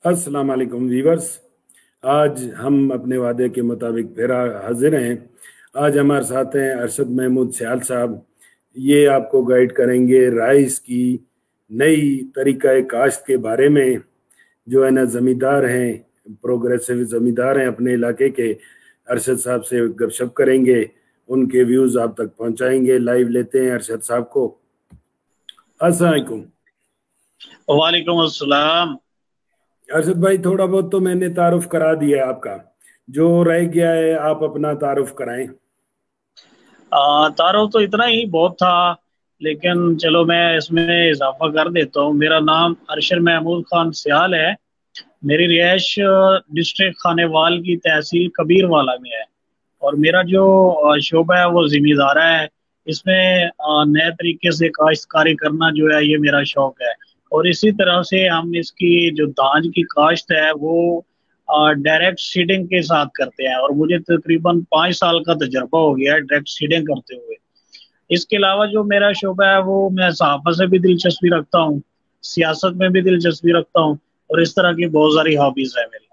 अस्सलाम वालेकुम वीवर्स। आज हम अपने वादे के मुताबिक फिर हाजिर हैं। आज हमारे साथ हैं अरशद महमूद सयाल साहब। ये आपको गाइड करेंगे राइस की नई तरीका काश्त के बारे में। जो है ना, ज़मींदार हैं, प्रोग्रेसिव ज़मींदार हैं अपने इलाके के। अरशद साहब से गपशप करेंगे, उनके व्यूज़ आप तक पहुंचाएंगे। लाइव लेते हैं अरशद साहब को। अस्सलाम वालेकुम। वालेकुम अस्सलाम। अरशद भाई, थोड़ा बहुत तो मैंने तारुफ करा दिया है आपका। जो रह गया है आप अपना तारुफ कराएं। तारो तो इतना ही बहुत था, लेकिन चलो मैं इसमें इजाफा कर देता हूँ। मेरा नाम अरशद महमूद खान सियाल है। मेरी रिहाइश डिस्ट्रिक्ट खानेवाल की तहसील कबीरवाला में है। और मेरा जो शोबा है वो जिम्मेदारा है। इसमें नए तरीके से काश्तकारी करना जो है ये मेरा शौक है। और इसी तरह से हम इसकी जो धान की काश्त है वो डायरेक्ट सीडिंग के साथ करते हैं, और मुझे तकरीबन 5 साल का तजर्बा हो गया है डायरेक्ट सीडिंग करते हुए। इसके अलावा जो मेरा शोबा है वो मैं सहाफत से भी दिलचस्पी रखता हूँ, सियासत में भी दिलचस्पी रखता हूँ, और इस तरह की बहुत सारी हॉबीज है मेरी।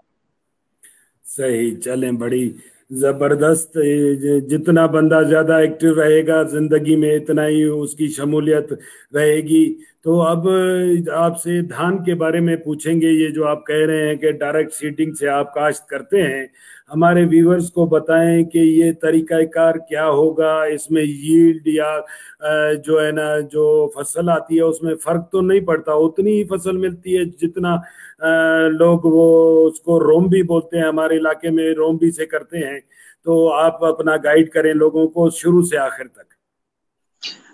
सही, चलें, बड़ी जबरदस्त। जितना बंदा ज्यादा एक्टिव रहेगा जिंदगी में, इतना ही उसकी शमूलियत रहेगी। तो अब आपसे धान के बारे में पूछेंगे। ये जो आप कह रहे हैं कि डायरेक्ट सीडिंग से आप काश्त करते हैं, हमारे व्यूवर्स को बताएं कि ये तरीकाकार क्या होगा। इसमें यील्ड या जो है ना, जो फसल आती है उसमें फर्क तो नहीं पड़ता? उतनी ही फसल मिलती है जितना लोग वो उसको रोम्बी बोलते हैं, हमारे इलाके में रोम्बी से करते हैं। तो आप अपना गाइड करें लोगों को शुरू से आखिर तक।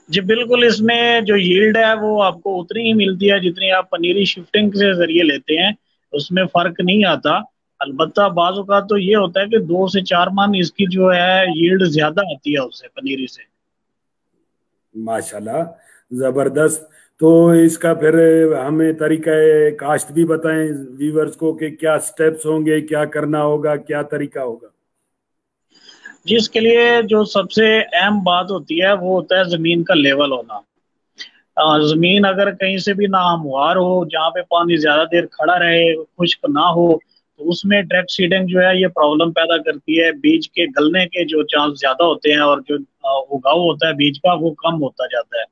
जी बिल्कुल, इसमें जो यील्ड है वो आपको उतनी ही मिलती है जितनी आप पनीरी शिफ्टिंग के जरिए लेते हैं। उसमें फर्क नहीं आता। अलबत्ता बाज़ औक़ात तो ये होता है कि 2 से 4 मन इसकी जो है यील्ड ज्यादा आती है उससे, पनीरी से। माशाल्लाह, जबरदस्त। तो इसका फिर हमें तरीका काश्त भी बताएं व्यूवर्स को कि क्या स्टेप्स होंगे, क्या करना होगा, क्या तरीका होगा। जिसके लिए जो सबसे अहम बात होती है वो होता है जमीन का लेवल होना। जमीन अगर कहीं से भी नाहमवार हो, जहाँ पे पानी ज्यादा देर खड़ा रहे, खुश्क ना हो, तो उसमें डायरेक्ट सीडिंग जो है ये प्रॉब्लम पैदा करती है। बीज के गलने के जो चांस ज्यादा होते हैं और जो उगाव होता है बीज का वो कम होता जाता है।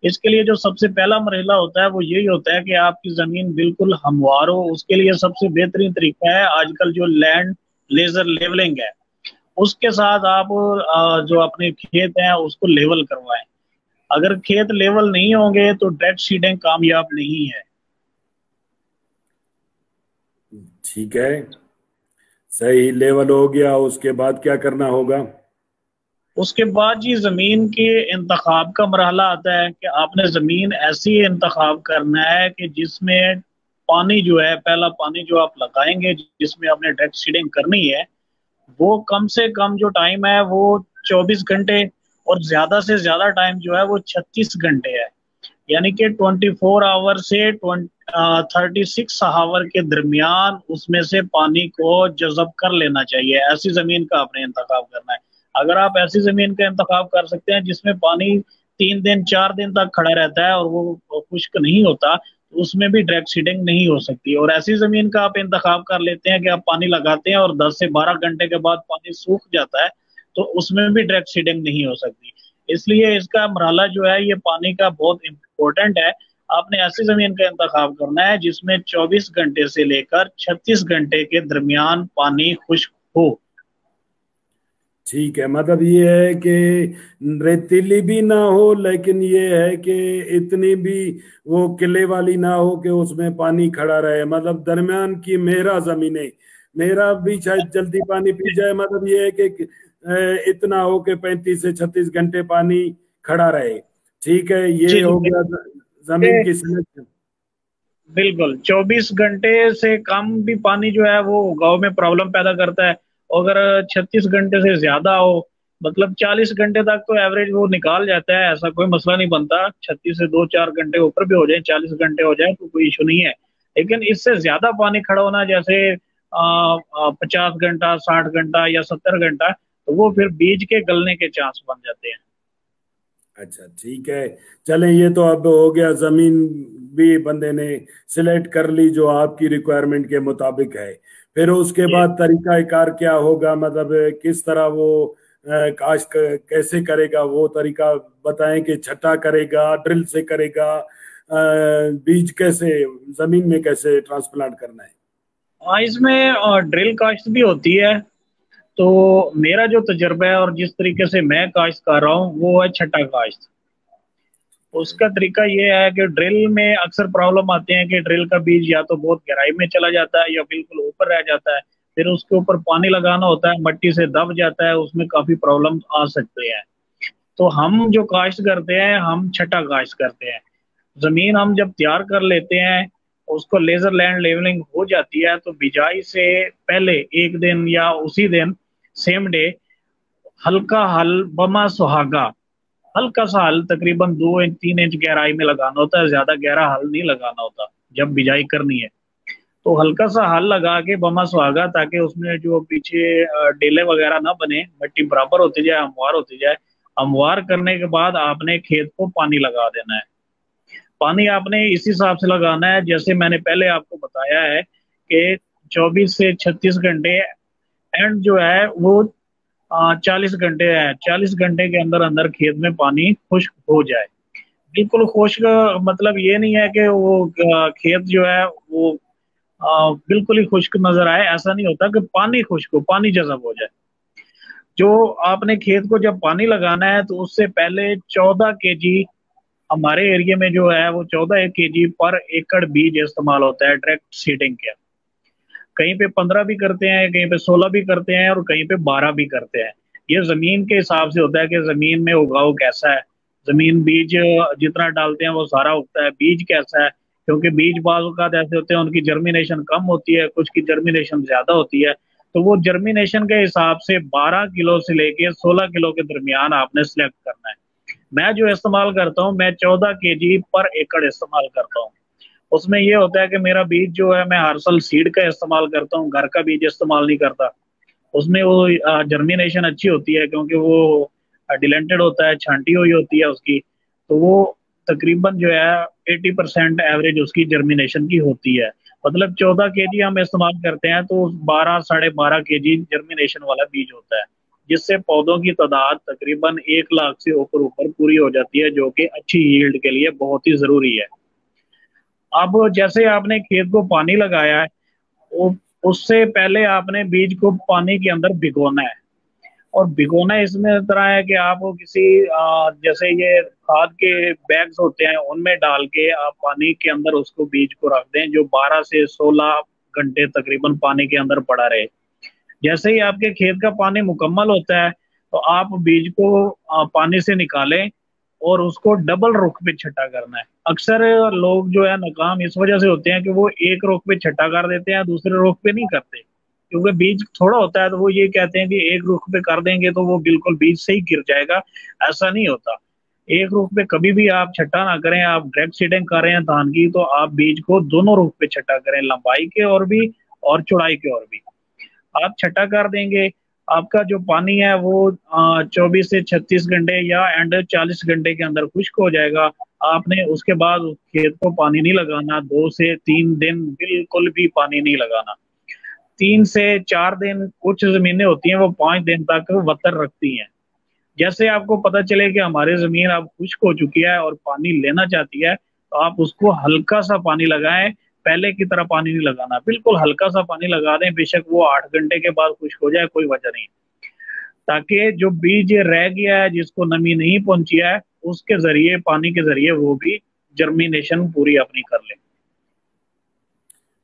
इसके लिए जो सबसे पहला मरहला होता है वो यही होता है कि आपकी जमीन बिल्कुल हमवार हो। उसके लिए सबसे बेहतरीन तरीका है आजकल जो लैंड लेजर लेवलिंग है, उसके साथ आप जो अपने खेत हैं उसको लेवल करवाएं। अगर खेत लेवल नहीं होंगे तो डायरेक्ट सीडिंग कामयाब नहीं है। ठीक है, सही, लेवल हो गया। उसके बाद क्या करना होगा? उसके बाद जी जमीन के इंतखाब का मरहला आता है कि आपने जमीन ऐसी इंतखाब करना है कि जिसमें पानी जो है, पहला पानी जो आप लगाएंगे जिसमें आपने डायरेक्ट सीडिंग करनी है, वो कम से कम जो टाइम है वो 24 घंटे, और ज्यादा से ज्यादा टाइम जो है वो 36 घंटे है। यानी कि 24 आवर से 36 आवर के दरमियान उसमें से पानी को जज़ब कर लेना चाहिए। ऐसी जमीन का आपने इंतखाब करना है। अगर आप ऐसी जमीन का इंतखाब कर सकते हैं जिसमें पानी 3 दिन 4 दिन तक खड़ा रहता है और वो खुश्क नहीं होता, तो उसमें भी डायरेक्ट सीडिंग नहीं हो सकती। और ऐसी जमीन का आप इंतखाब कर लेते हैं कि आप पानी लगाते हैं और 10 से 12 घंटे के बाद पानी सूख जाता है, तो उसमें भी डायरेक्ट सीडिंग नहीं हो सकती। इसलिए इसका मरहला जो है ये पानी का बहुत इंपॉर्टेंट है। आपने ऐसी जमीन का इंतखाब करना है जिसमें 24 घंटे से लेकर 36 घंटे के दरमियान पानी खुश्क हो। ठीक है, मतलब ये है कि रेतीली भी ना हो, लेकिन ये है कि इतनी भी वो किले वाली ना हो कि उसमें पानी खड़ा रहे। मतलब दरमियान की मेरा जमीनें, मेरा भी शायद जल्दी पानी पी जाए। मतलब ये है कि इतना हो कि 35 से 36 घंटे पानी खड़ा रहे। ठीक है, ये जी हो गया जमीन की सिलेक्शन। बिल्कुल, 24 घंटे से कम भी पानी जो है वो गांव में प्रॉब्लम पैदा करता है। अगर 36 घंटे से ज्यादा हो, मतलब 40 घंटे तक तो एवरेज वो निकाल जाता है, ऐसा कोई मसला नहीं बनता। 36 से 2 4 घंटे ऊपर भी हो जाए, 40 घंटे हो जाए तो कोई इशू नहीं है। लेकिन इससे ज्यादा पानी खड़ा होना, जैसे 50 घंटा, 60 घंटा या 70 घंटा, तो वो फिर बीज के गलने के चांस बन जाते हैं। अच्छा ठीक है। चलें, ये तो अब हो गया, जमीन भी बंदे ने सिलेक्ट कर ली जो आपकी रिक्वायरमेंट के मुताबिक है। फिर उसके ये बाद तरीका कार क्या होगा, मतलब किस तरह वो काश्त कैसे करेगा, वो तरीका बताएं। कि छटा करेगा, ड्रिल से करेगा, बीज कैसे, जमीन में कैसे ट्रांसप्लांट करना है? हाँ, इसमें ड्रिल काश्त भी होती है। तो मेरा जो तजर्बा है और जिस तरीके से मैं काश्त कर रहा हूँ वो है छठा काश्त। उसका तरीका ये है कि ड्रिल में अक्सर प्रॉब्लम आते हैं कि ड्रिल का बीज या तो बहुत गहराई में चला जाता है या बिल्कुल ऊपर रह जाता है। फिर उसके ऊपर पानी लगाना होता है, मट्टी से दब जाता है, उसमें काफी प्रॉब्लम आ सकते हैं। तो हम जो काश्त करते हैं, हम छठा काश्त करते हैं। जमीन हम जब तैयार कर लेते हैं, उसको लेजर लैंड लेवलिंग हो जाती है, तो बिजाई से पहले एक दिन या उसी दिन सेम डे हल्का हल बमा सुहागा, हल्का सा हल तकरीबन 2 इंच 3 इंच गहराई में लगाना होता है, ज्यादा गहरा हल नहीं लगाना होता जब बिजाई करनी है। तो हल्का सा हल लगा के बमा सुहागा, ताकि उसमें जो पीछे डेले वगैरह ना बने, मिट्टी बराबर होती जाए, हमवार होती जाए। हमवार करने के बाद आपने खेत को पानी लगा देना है। पानी आपने इस हिसाब से लगाना है जैसे मैंने पहले आपको बताया है कि 24 से 36 घंटे, एंड जो है वो 40 घंटे है। 40 घंटे के अंदर अंदर खेत में पानी खुश्क हो जाए। बिल्कुल खुश्क मतलब ये नहीं है कि वो खेत जो है वो बिल्कुल ही खुश्क नजर आए, ऐसा नहीं होता। कि पानी खुश्क हो, पानी जज़ब हो जाए। जो आपने खेत को जब पानी लगाना है तो उससे पहले 14 kg, हमारे एरिया में जो है वो 14 kg पर एकड़ बीज इस्तेमाल होता है डायरेक्ट सीडिंग के। कहीं पे 15 भी करते हैं, कहीं पे 16 भी करते हैं और कहीं पे 12 भी करते हैं। ये जमीन के हिसाब से होता है कि जमीन में उगाव कैसा है। जमीन बीज जितना डालते हैं वो सारा उगता है, बीज कैसा है। क्योंकि बीज बाज़ औक़ात ऐसे होते हैं उनकी जर्मिनेशन कम होती है, कुछ की जर्मिनेशन ज्यादा होती है। तो वो जर्मिनेशन के हिसाब से 12 किलो से लेके 16 किलो के दरमियान आपने सेलेक्ट करना है। मैं जो इस्तेमाल करता हूँ, मैं 14 kg पर एकड़ इस्तेमाल करता हूँ। उसमें ये होता है कि मेरा बीज जो है, मैं हर साल सीड का इस्तेमाल करता हूँ, घर का बीज इस्तेमाल नहीं करता। उसमें वो जर्मिनेशन अच्छी होती है क्योंकि वो डिलेंटेड होता है, छांटी हुई होती है उसकी। तो वो तकरीबन जो है 80% एवरेज उसकी जर्मिनेशन की होती है। मतलब 14 kg हम इस्तेमाल करते हैं तो 12 साढ़े 12 kg जर्मिनेशन वाला बीज होता है, जिससे पौधों की तादाद तकरीबन 1 लाख से ऊपर ऊपर पूरी हो जाती है, जो कि अच्छी यील्ड के लिए बहुत ही जरूरी है। अब जैसे आपने खेत को पानी लगाया है, वो उससे पहले आपने बीज को पानी के अंदर भिगोना है। और भिगोना इसमें तरह है कि आप वो किसी जैसे ये खाद के बैग्स होते हैं उनमें डाल के आप पानी के अंदर उसको बीज को रख दें, जो 12 से 16 घंटे तकरीबन पानी के अंदर पड़ा रहे। जैसे ही आपके खेत का पानी मुकम्मल होता है तो आप बीज को पानी से निकालें और उसको डबल रुख पे छटा करना है। अक्सर लोग जो है नाकाम इस वजह से होते हैं कि वो एक रुख पे छटा कर देते हैं, दूसरे रुख पे नहीं करते। क्योंकि बीज थोड़ा होता है तो वो ये कहते हैं कि एक रुख पे कर देंगे तो वो बिल्कुल बीज से ही गिर जाएगा। ऐसा नहीं होता। एक रुख पे कभी भी आप छट्टा ना करें। आप ड्रैग सीडिंग कर रहे हैं धान की, तो आप बीज को दोनों रुख पे छट्टा करें, लंबाई के और भी और चौड़ाई के और भी। आप छठा कर देंगे, आपका जो पानी है वो 24 से 36 घंटे या एंड 40 घंटे के अंदर खुश्क हो जाएगा। आपने उसके बाद उस खेत को पानी नहीं लगाना, 2 से 3 दिन बिल्कुल भी पानी नहीं लगाना। 3 से 4 दिन, कुछ जमीनें होती हैं वो 5 दिन तक वतर रखती हैं। जैसे आपको पता चले कि हमारी जमीन अब खुश्क हो चुकी है और पानी लेना चाहती है, तो आप उसको हल्का सा पानी लगाएं। पहले की तरह पानी नहीं लगाना, बिल्कुल हल्का सा पानी लगा दें, बेशक वो 8 घंटे के बाद खुश्क हो जाए, कोई वजह नहीं। ताकि जो बीज रह गया है जिसको नमी नहीं पहुंची है, उसके जरिए, पानी के जरिए वो भी जर्मिनेशन पूरी अपनी कर ले।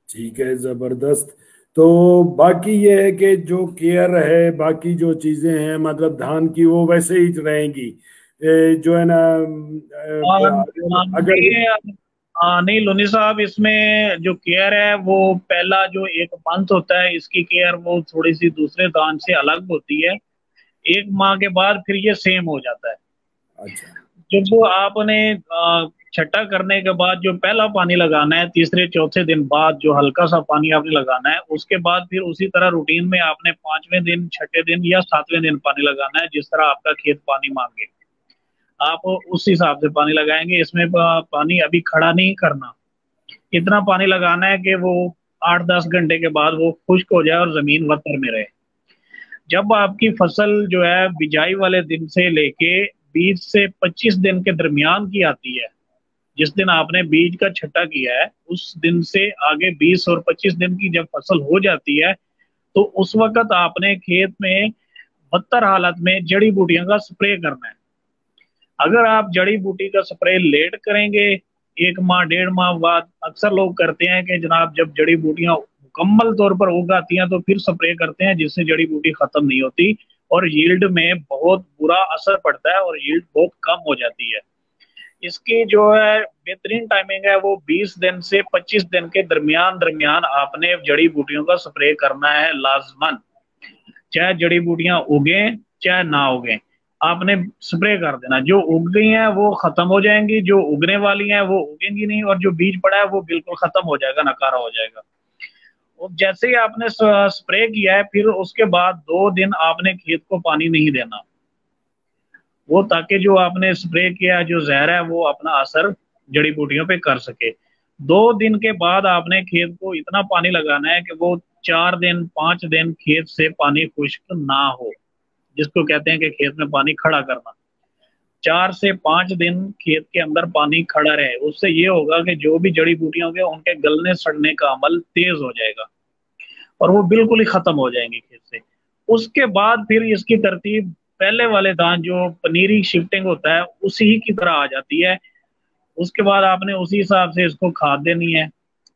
ठीक है, जबरदस्त। तो बाकी ये है कि जो केयर है, बाकी जो चीजें हैं मतलब धान की, वो वैसे ही रहेंगी। जो है ना, अगर नहीं, नहीं लोनी साहब, इसमें जो केयर है वो पहला जो 1 मंथ होता है, इसकी केयर वो थोड़ी सी दूसरे धान से अलग होती है। 1 माह के बाद फिर ये सेम हो जाता है। अच्छा। जब वो आपने छठा करने के बाद जो पहला पानी लगाना है, तीसरे चौथे दिन बाद जो हल्का सा पानी आपने लगाना है, उसके बाद फिर उसी तरह रूटीन में आपने 5वें दिन, छठे दिन या 7वें दिन पानी लगाना है, जिस तरह आपका खेत पानी मांगे। आप उस हिसाब से पानी लगाएंगे। इसमें पानी अभी खड़ा नहीं करना, इतना पानी लगाना है कि वो 8-10 घंटे के बाद वो खुश्क हो जाए और जमीन वतर में रहे। जब आपकी फसल जो है बिजाई वाले दिन से लेके 20 से 25 दिन के दरमियान की आती है, जिस दिन आपने बीज का छट्टा किया है उस दिन से आगे 20 और 25 दिन की जब फसल हो जाती है, तो उस वक्त आपने खेत में बदतर हालत में जड़ी बूटियों का स्प्रे करना है। अगर आप जड़ी बूटी का स्प्रे लेट करेंगे, 1 माह 1.5 माह बाद, अक्सर लोग करते हैं कि जनाब जब जड़ी बूटियां मुकम्मल तौर पर उग आती हैं तो फिर स्प्रे करते हैं, जिससे जड़ी बूटी खत्म नहीं होती और यील्ड में बहुत बुरा असर पड़ता है और यील्ड बहुत कम हो जाती है। इसकी जो है बेहतरीन टाइमिंग है वो 20 दिन से 25 दिन के दरमियान दरमियान आपने जड़ी बूटियों का स्प्रे करना है लाजमन। चाहे जड़ी बूटियां उगे चाहे ना उगे, आपने स्प्रे कर देना। जो उग गई हैं वो खत्म हो जाएंगी, जो उगने वाली हैं वो उगेंगी नहीं, और जो बीज पड़ा है वो बिल्कुल खत्म हो जाएगा, नकारा हो जाएगा। और जैसे ही आपने स्प्रे किया है फिर उसके बाद 2 दिन आपने खेत को पानी नहीं देना, वो ताकि जो आपने स्प्रे किया जो जहर है वो अपना असर जड़ी बूटियों पे कर सके। 2 दिन के बाद आपने खेत को इतना पानी लगाना है कि वो 4 दिन 5 दिन खेत से पानी खुश्क ना हो, जिसको कहते हैं कि खेत में पानी खड़ा करना। 4 से 5 दिन खेत के अंदर पानी खड़ा रहे, उससे ये होगा कि जो भी जड़ी बूटियां होंगे उनके गलने सड़ने का अमल तेज हो जाएगा और वो बिल्कुल ही खत्म हो जाएंगे खेत से। उसके बाद फिर इसकी तरतीब पहले वाले दान जो पनीरी शिफ्टिंग होता है उसी की तरह आ जाती है। उसके बाद आपने उसी हिसाब से इसको खाद देनी है,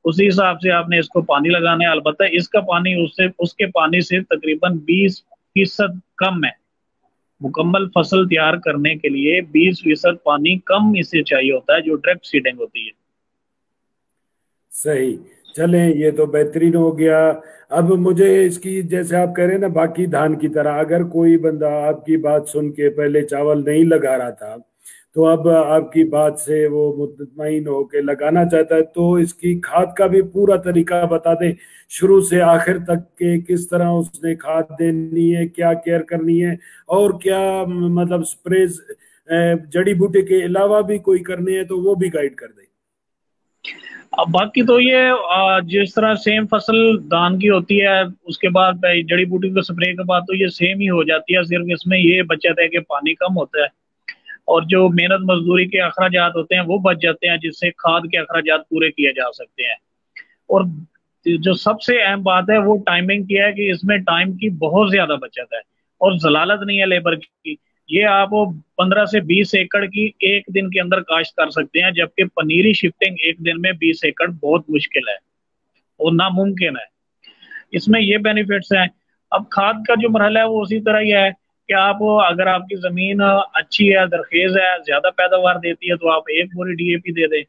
उसी हिसाब से आपने इसको पानी लगाना है। अलबत्ता इसका पानी उससे उसके पानी से तकरीबन 20% कम है। मुकम्मल फसल तैयार करने के लिए 20% पानी कम इसे चाहिए होता है, जो ड्रिप सीडिंग होती है। सही। चलें, ये तो बेहतरीन हो गया। अब मुझे इसकी, जैसे आप कह रहे हैं ना, बाकी धान की तरह अगर कोई बंदा आपकी बात सुन के पहले चावल नहीं लगा रहा था, तो अब आपकी बात से वो मुतमईन होके लगाना चाहता है, तो इसकी खाद का भी पूरा तरीका बता दें, शुरू से आखिर तक के किस तरह उसने खाद देनी है, क्या केयर करनी है, और क्या मतलब स्प्रेज जड़ी बूटी के अलावा भी कोई करनी है तो वो भी गाइड कर दें। अब बाकी तो ये जिस तरह सेम फसल धान की होती है उसके बाद जड़ी बूटी को स्प्रे के बाद तो ये सेम ही हो जाती है, सिर्फ इसमें ये बचत है कि पानी कम होता है और जो मेहनत मजदूरी के अखराजात होते हैं वो बच जाते हैं, जिससे खाद के अखराजात पूरे किए जा सकते हैं। और जो सबसे अहम बात है वो टाइमिंग की है कि इसमें टाइम की बहुत ज्यादा बचत है और जलालत नहीं है लेबर की। ये आप 15 से 20 एकड़ की एक दिन के अंदर काश्त कर सकते हैं, जबकि पनीरी शिफ्टिंग एक दिन में 20 एकड़ बहुत मुश्किल है और नामुमकिन है। इसमें ये बेनिफिट्स हैं। अब खाद का जो मरहला है वो उसी तरह ही है कि आप, अगर आपकी जमीन अच्छी है, दरखेज है, ज्यादा पैदावार देती है, तो आप 1 बोरी डीएपी दे दें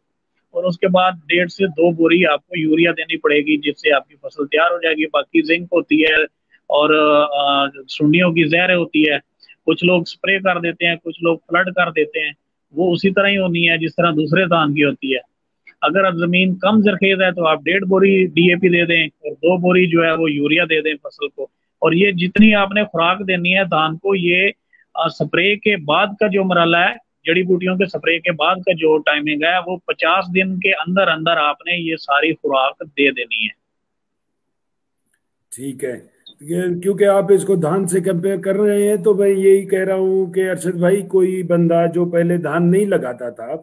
और उसके बाद 1.5 से 2 बोरी आपको यूरिया देनी पड़ेगी, जिससे आपकी फसल तैयार हो जाएगी। बाकी जिंक होती है और सुंडियों की जहर होती है, कुछ लोग स्प्रे कर देते हैं, कुछ लोग फ्लड कर देते हैं, वो उसी तरह ही होनी है जिस तरह दूसरे धान की होती है। अगर अब जमीन कम जरखेज है तो आप 1.5 बोरी डीएपी दे दें और 2 बोरी जो है वो यूरिया दे दें फसल को। और ये जितनी आपने खुराक देनी है धान को, ये स्प्रे के बाद का जो मरहला है, जड़ी बूटियों के स्प्रे के बाद का जो टाइमिंग है, वो 50 दिन के अंदर अंदर आपने ये सारी खुराक दे देनी है। ठीक है। क्योंकि आप इसको धान से कंपेयर कर रहे हैं, तो मैं यही कह रहा हूँ कि अरशद भाई, कोई बंदा जो पहले धान नहीं लगाता था,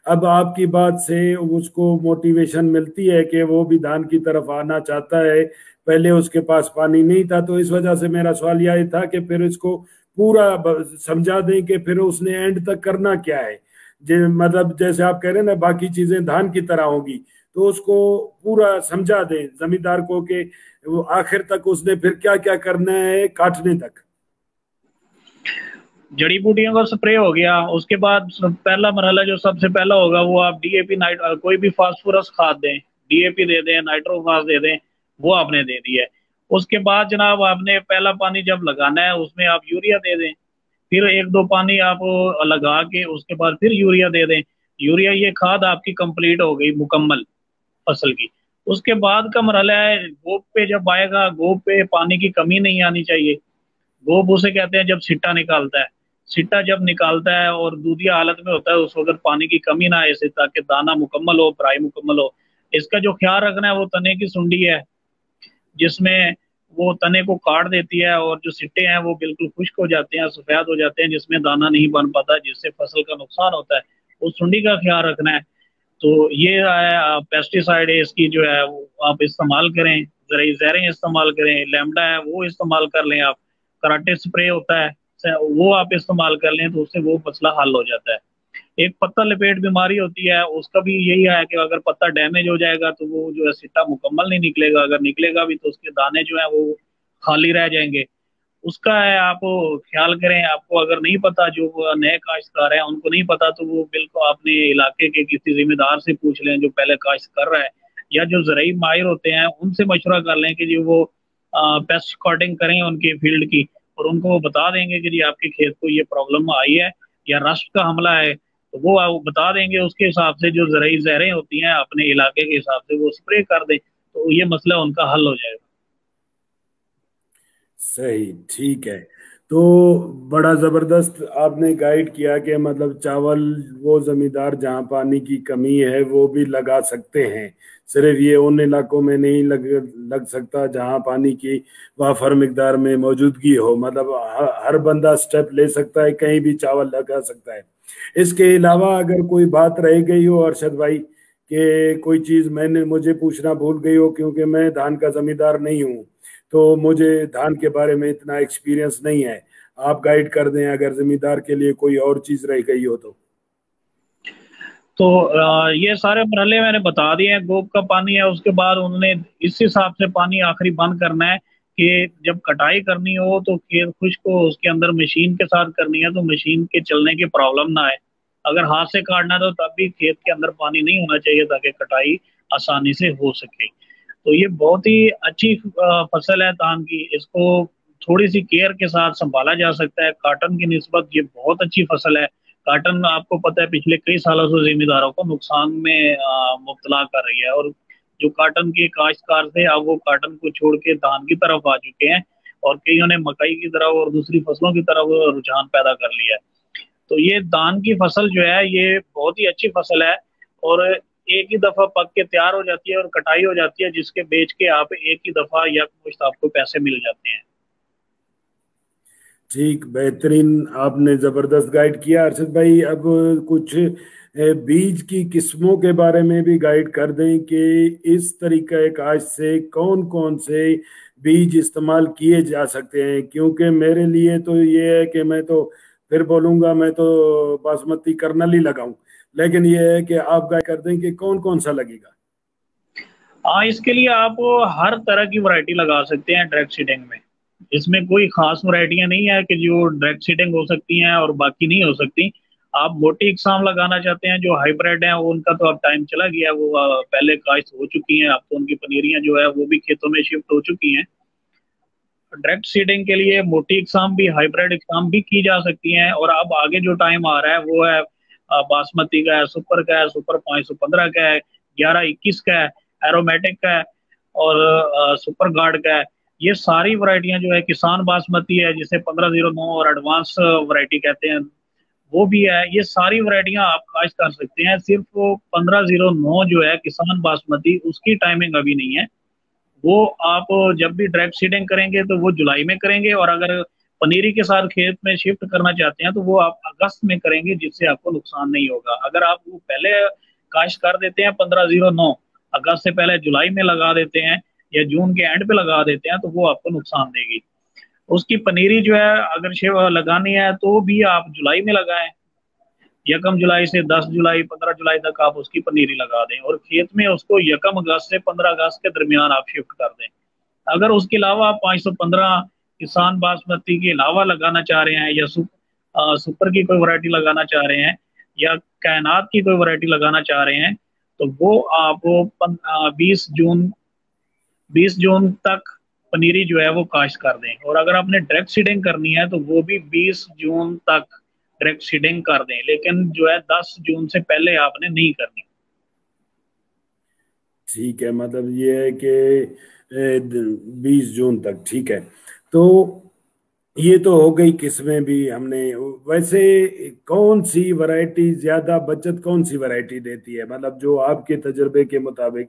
अब आपकी बात से उसको मोटिवेशन मिलती है कि वो भी धान की तरफ आना चाहता है, पहले उसके पास पानी नहीं था, तो इस वजह से मेरा सवाल यह था कि फिर इसको पूरा समझा दें कि फिर उसने एंड तक करना क्या है। मतलब जैसे आप कह रहे हैं ना, बाकी चीजें धान की तरह होगी, तो उसको पूरा समझा दें जमींदार को कि वो आखिर तक उसने फिर क्या क्या करना है काटने तक। जड़ी बूटियों का स्प्रे हो गया, उसके बाद पहला मरहला जो सबसे पहला होगा वो आप डीएपी नाइट कोई भी फास्फोरस खाद दें, डीएपी दे दें, नाइट्रोफास दे दें, वो आपने दे दी है। उसके बाद जनाब आपने पहला पानी जब लगाना है उसमें आप यूरिया दे दें, फिर 1-2 पानी आप लगा के उसके बाद फिर यूरिया दे दें। यूरिया ये खाद आपकी कंप्लीट हो गई मुकम्मल फसल की। उसके बाद का मरहला है गोब पे जब आएगा, गोब पे पानी की कमी नहीं आनी चाहिए। गोब उसे कहते हैं जब सिट्टा निकालता है, सिट्टा जब निकालता है और दूधिया हालत में होता है उस वक्त पानी की कमी ना आए, इससे ताकि दाना मुकम्मल हो, फ्राई मुकम्मल हो। इसका जो ख्याल रखना है वो तने की सुंडी है, जिसमें वो तने को काट देती है और जो सिट्टे हैं वो बिल्कुल खुश्क हो जाते हैं, सफेद हो जाते हैं, जिसमें दाना नहीं बन पाता, जिससे फसल का नुकसान होता है। उस सुंडी का ख्याल रखना है। तो ये है पेस्टिसाइड है, इसकी जो है वो आप इस्तेमाल करें, जरिए जहरें इस्तेमाल करें, लैम्डा है वो इस्तेमाल कर लें आप, कराटे स्प्रे होता है वो आप इस्तेमाल कर लें, तो उससे वो मसला हल हो जाता है। एक पत्ता लपेट बीमारी होती है, उसका भी यही है कि अगर पत्ता डैमेज हो जाएगा तो वो जो है सिट्टा मुकम्मल नहीं निकलेगा, अगर निकलेगा भी तो उसके दाने जो है वो खाली रह जाएंगे। उसका है आप ख्याल करें। आपको अगर नहीं पता, जो नए काश्तकार हैं उनको नहीं पता, तो वो बिल्कुल अपने इलाके के किसी जिम्मेदार से पूछ लें जो पहले काश्त कर रहा है, या जो ज़राई माहिर होते हैं उनसे मशवरा कर लें कि जो वो पेस्ट कॉटिंग करें उनके फील्ड की, और उनको वो बता देंगे कि जी आपके खेत को ये प्रॉब्लम आई है या रस्ट का हमला है, तो वो बता देंगे। उसके हिसाब से जो ज़राई जहरें होती हैं अपने इलाके के हिसाब से वो स्प्रे कर दें, तो ये मसला उनका हल हो जाएगा। सही, ठीक है। तो बड़ा जबरदस्त आपने गाइड किया कि मतलब चावल वो जमींदार जहाँ पानी की कमी है वो भी लगा सकते हैं, सिर्फ ये उन इलाकों में नहीं लग सकता जहाँ पानी की वाफर मिकदार में मौजूदगी हो। मतलब हर बंदा स्टेप ले सकता है, कहीं भी चावल लगा सकता है। इसके अलावा अगर कोई बात रह गई हो अरशद भाई, कि कोई चीज मैंने मुझे पूछना भूल गई हो, क्योंकि मैं धान का जमींदार नहीं हूँ, तो मुझे धान के बारे में इतना एक्सपीरियंस नहीं है। आप गाइड कर दें अगर जमींदार के लिए कोई और चीज रह गई हो तो। तो ये सारे मरहले मैंने बता दिए हैं। गोब का पानी है, उसके बाद उन्होंने इस हिसाब से पानी आखिरी बंद करना है कि जब कटाई करनी हो तो खेत खुश्क हो, उसके अंदर मशीन के साथ करनी है तो मशीन के चलने की प्रॉब्लम ना आए। अगर हाथ से काटना है तो तब भी खेत के अंदर पानी नहीं होना चाहिए ताकि कटाई आसानी से हो सके। तो ये बहुत ही अच्छी फसल है धान की। इसको थोड़ी सी केयर के साथ संभाला जा सकता है। काटन की निस्बत ये बहुत अच्छी फसल है। काटन आपको पता है पिछले कई सालों से जिम्मेदारों को नुकसान में मुब्तला कर रही है, और जो काटन के काश्तकार थे अब वो काटन को छोड़ के धान की तरफ आ चुके हैं, और कईयों ने मकई की तरफ और दूसरी फसलों की तरफ रुझान पैदा कर लिया है। तो ये धान की फसल जो है ये बहुत ही अच्छी फसल है, और एक ही दफा पक के तैयार हो जाती है और कटाई हो जाती है, जिसके बेच के आप एक ही दफा या कुछ आपको पैसे मिल जाते हैं। ठीक, बेहतरीन, आपने जबरदस्त गाइड किया अरशद भाई। अब कुछ बीज की किस्मों के बारे में भी गाइड कर दें कि इस तरीका काश से कौन कौन से बीज इस्तेमाल किए जा सकते हैं, क्योंकि मेरे लिए तो ये है कि मैं तो फिर बोलूंगा मैं तो बासमती कर्नल ही लगाऊं, लेकिन ये है कि आप गाइड कर दें कि कौन कौन सा लगेगा। हाँ, इसके लिए आप हर तरह की वैरायटी लगा सकते हैं डायरेक्ट सीडिंग में। इसमें कोई खास वैरायटियां नहीं है कि जो डायरेक्ट सीडिंग हो सकती हैं और बाकी नहीं हो सकती। आप मोटी इकसाम लगाना चाहते हैं जो हाइब्रिड है, उनका तो अब टाइम चला गया, वो पहले काश्त हो चुकी हैं, अब तो उनकी पनीरियां जो है वो भी खेतों में शिफ्ट हो चुकी हैं। डायरेक्ट सीडिंग के लिए मोटी इकसाम भी, हाइब्रिड इकसाम भी की जा सकती हैं। और अब आगे जो टाइम आ रहा है वो है बासमती का है, सुपर का है, सुपर 515 का है, 1121 का है, एरोमेटिक का है, और सुपर गार्ड का है। ये सारी वरायटियां जो है, किसान बासमती है जिसे 1509 और एडवांस वरायटी कहते हैं वो भी है, ये सारी वरायटियां आप काश्त कर सकते हैं। सिर्फ 1509 जो है किसान बासमती, उसकी टाइमिंग अभी नहीं है। वो आप जब भी डायरेक्ट सीडिंग करेंगे तो वो जुलाई में करेंगे, और अगर पनीरी के साथ खेत में शिफ्ट करना चाहते हैं तो वो आप अगस्त में करेंगे, जिससे आपको नुकसान नहीं होगा। अगर आप वो पहले काश्त कर देते हैं 1509, अगस्त से पहले जुलाई में लगा देते हैं या जून के एंड पे लगा देते हैं, तो वो आपको नुकसान देगी। उसकी पनीरी जो है अगर लगानी है तो भी आप जुलाई में लगाएं, यकम जुलाई से 10 जुलाई, 15 जुलाई तक आप उसकी पनीरी लगा दें, और खेत में उसको यकम अगस्त से 15 अगस्त के दरमियान आप शिफ्ट कर दें। अगर उसके अलावा आप 515 किसान बासमती के अलावा लगाना चाह रहे हैं, या सुपर की कोई वैरायटी लगाना चाह रहे हैं, या कायनात की कोई वैरायटी लगाना चाह रहे हैं, तो वो आप 20 जून तक पनीरी जो है वो काश्त कर दें। और अगर आपने डायरेक्ट सीडिंग करनी है तो वो भी 20 जून तक डायरेक्ट सीडिंग कर दें, लेकिन जो है 10 जून से पहले आपने नहीं करनी। ठीक है, मतलब ये है कि 20 जून तक, ठीक है। तो ये तो हो गई किस्में भी हमने। वैसे कौन सी वैरायटी ज्यादा बचत, कौन सी वैरायटी देती है, मतलब जो आपके तजुर्बे के मुताबिक,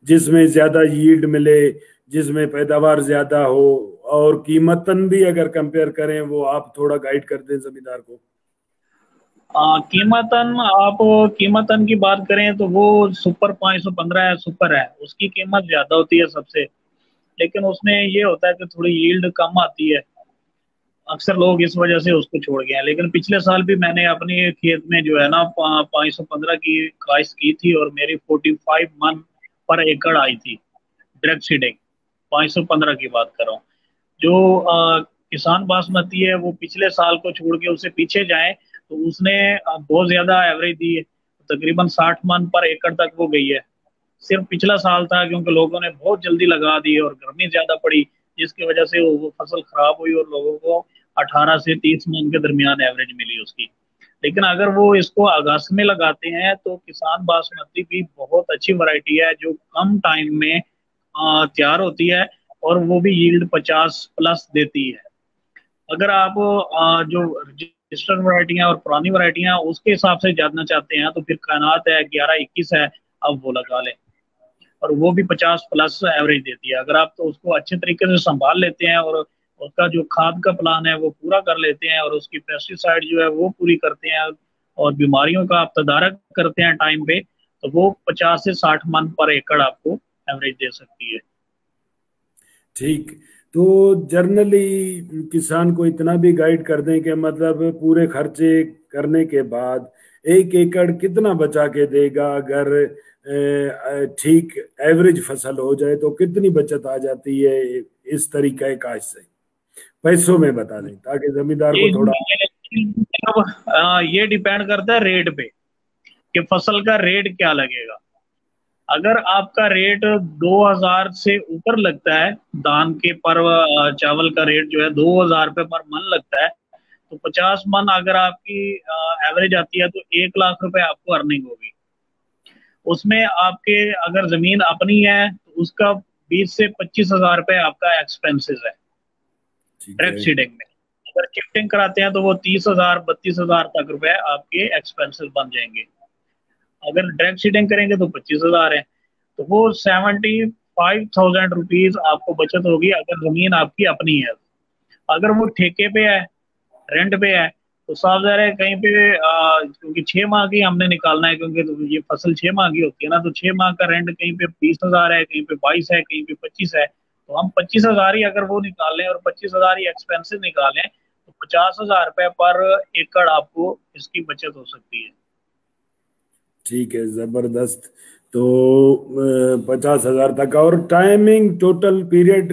जिसमें ज्यादा यील्ड मिले, जिसमें पैदावार ज्यादा हो, और कीमतन भी अगर कंपेयर करें, वो आप थोड़ा गाइड कर दें जमींदार को। कीमतन आप कीमतन की बात करें तो वो सुपर 515 है, सुपर है, उसकी कीमत ज्यादा होती है सबसे। लेकिन उसमें ये होता है कि थोड़ी यील्ड कम आती है, अक्सर लोग इस वजह से उसको छोड़ गए हैं। लेकिन पिछले साल भी मैंने अपने खेत में जो है ना 515 की काश्त की थी, और मेरी 45 मन पर एकड़ आई थी डायरेक्ट सीडिंग। 515 की बात कर रहा हूँ। जो किसान बासमती है वो पिछले साल को छोड़ के उसे पीछे जाए तो उसने बहुत ज्यादा एवरेज दी है, तकरीबन 60 मन पर एकड़ तक वो गई है। सिर्फ पिछला साल था क्योंकि लोगों ने बहुत जल्दी लगा दी और गर्मी ज्यादा पड़ी, जिसकी वजह से वो फसल खराब हुई और लोगों को 18 से 30 मन के दरमियान एवरेज मिली उसकी। लेकिन अगर वो इसको अगस्त में लगाते हैं तो किसान बासमती भी बहुत अच्छी वैरायटी है, जो कम टाइम में तैयार होती है, और वो भी यील्ड 50 प्लस देती है। अगर आप जो रजिस्टर्ड वैरायटियां और पुरानी वैरायटियां उसके हिसाब से जानना चाहते हैं तो फिर कायनात है, 1121 है, आप वो लगा लें, और वो भी 50 प्लस एवरेज देती है। अगर आप तो उसको अच्छे तरीके से संभाल लेते हैं और उसका जो खाद का प्लान है वो पूरा कर लेते हैं, और उसकी पेस्टिसाइड जो है वो पूरी करते हैं, और बीमारियों का आप तदारक करते हैं टाइम पे, तो वो 50 से 60 मन पर एकड़ आपको एवरेज दे सकती है। ठीक। तो जर्नली किसान को इतना भी गाइड कर दें कि मतलब पूरे खर्चे करने के बाद 1 एकड़ कितना बचा के देगा, अगर ठीक एवरेज फसल हो जाए तो कितनी बचत आ जाती है इस तरीका काज से, पैसों में बता दें ताकि जमींदार को थोड़ा। ये डिपेंड करता है रेट पे, कि फसल का रेट क्या लगेगा। अगर आपका रेट 2000 से ऊपर लगता है, धान के पर चावल का रेट जो है 2000 रुपये पर मन लगता है, तो 50 मन अगर आपकी एवरेज आती है तो 1 लाख रुपए आपको अर्निंग होगी। उसमें आपके अगर जमीन अपनी है तो उसका 20 से 25 हजार रुपये आपका एक्सपेंसेस है ठीक डायरेक्ट है। सीडिंग में। अगर शिफ्टिंग कराते हैं तो वो 30 हजार 32 हजार तक रुपए आपके एक्सपेंसेस बन जाएंगे। अगर डायरेक्ट सीडिंग करेंगे तो 25 हजार है, तो वो 75,000 रुपीज आपको बचत होगी अगर जमीन आपकी अपनी है। अगर वो ठेके पे है, रेंट पे है, तो साफ ज़ाहिर है कहीं पे क्योंकि 6 माह की हमने निकालना है, क्योंकि तो ये फसल 6 माह की होती है ना, तो 6 माह का रेंट कहीं पे 20 हजार है, कहीं पे 22 है, कहीं पे 25 है, तो हम 25 हजार ही अगर वो निकालें और 25 हजार ही एक्सपेंसिव निकालें तो 50 हजार रुपये पर एकड़ आपको इसकी बचत हो सकती है। ठीक है, जबरदस्त। तो 50 हजार तक, और टाइमिंग टोटल पीरियड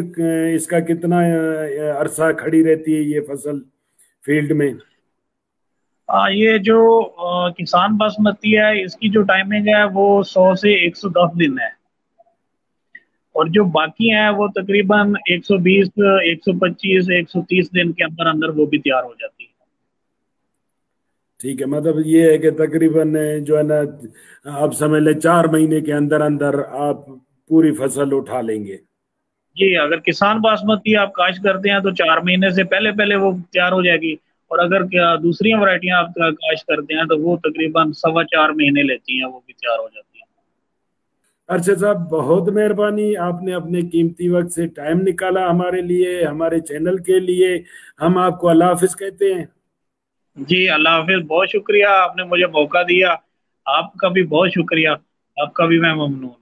इसका कितना अरसा खड़ी रहती है ये फसल फील्ड में? ये जो किसान बासमती है इसकी जो टाइमिंग है वो 100 से 110 दिन है, और जो बाकी हैं वो तकरीबन 120 125 130 दिन के अंदर अंदर वो भी तैयार हो जाती है। ठीक है, मतलब ये है कि तकरीबन जो है ना, आप समझ लें 4 महीने के अंदर अंदर आप पूरी फसल उठा लेंगे। जी, अगर किसान बासमती आप काश्त करते हैं तो 4 महीने से पहले पहले वो तैयार हो जाएगी, और अगर क्या दूसरी वैरायटियां आप काश्त करते हैं तो वो तकरीबन 4.25 महीने लेती हैं, वो भी तैयार हो जाती हैं। अरशद साहब, बहुत मेहरबानी, आपने अपने कीमती वक्त से टाइम निकाला हमारे लिए, हमारे चैनल के लिए। हम आपको अल्लाह हाफिज कहते हैं। जी, अल्लाह हाफिज, बहुत शुक्रिया, आपने मुझे मौका दिया। आपका भी बहुत शुक्रिया, आपका भी मैं ममनून।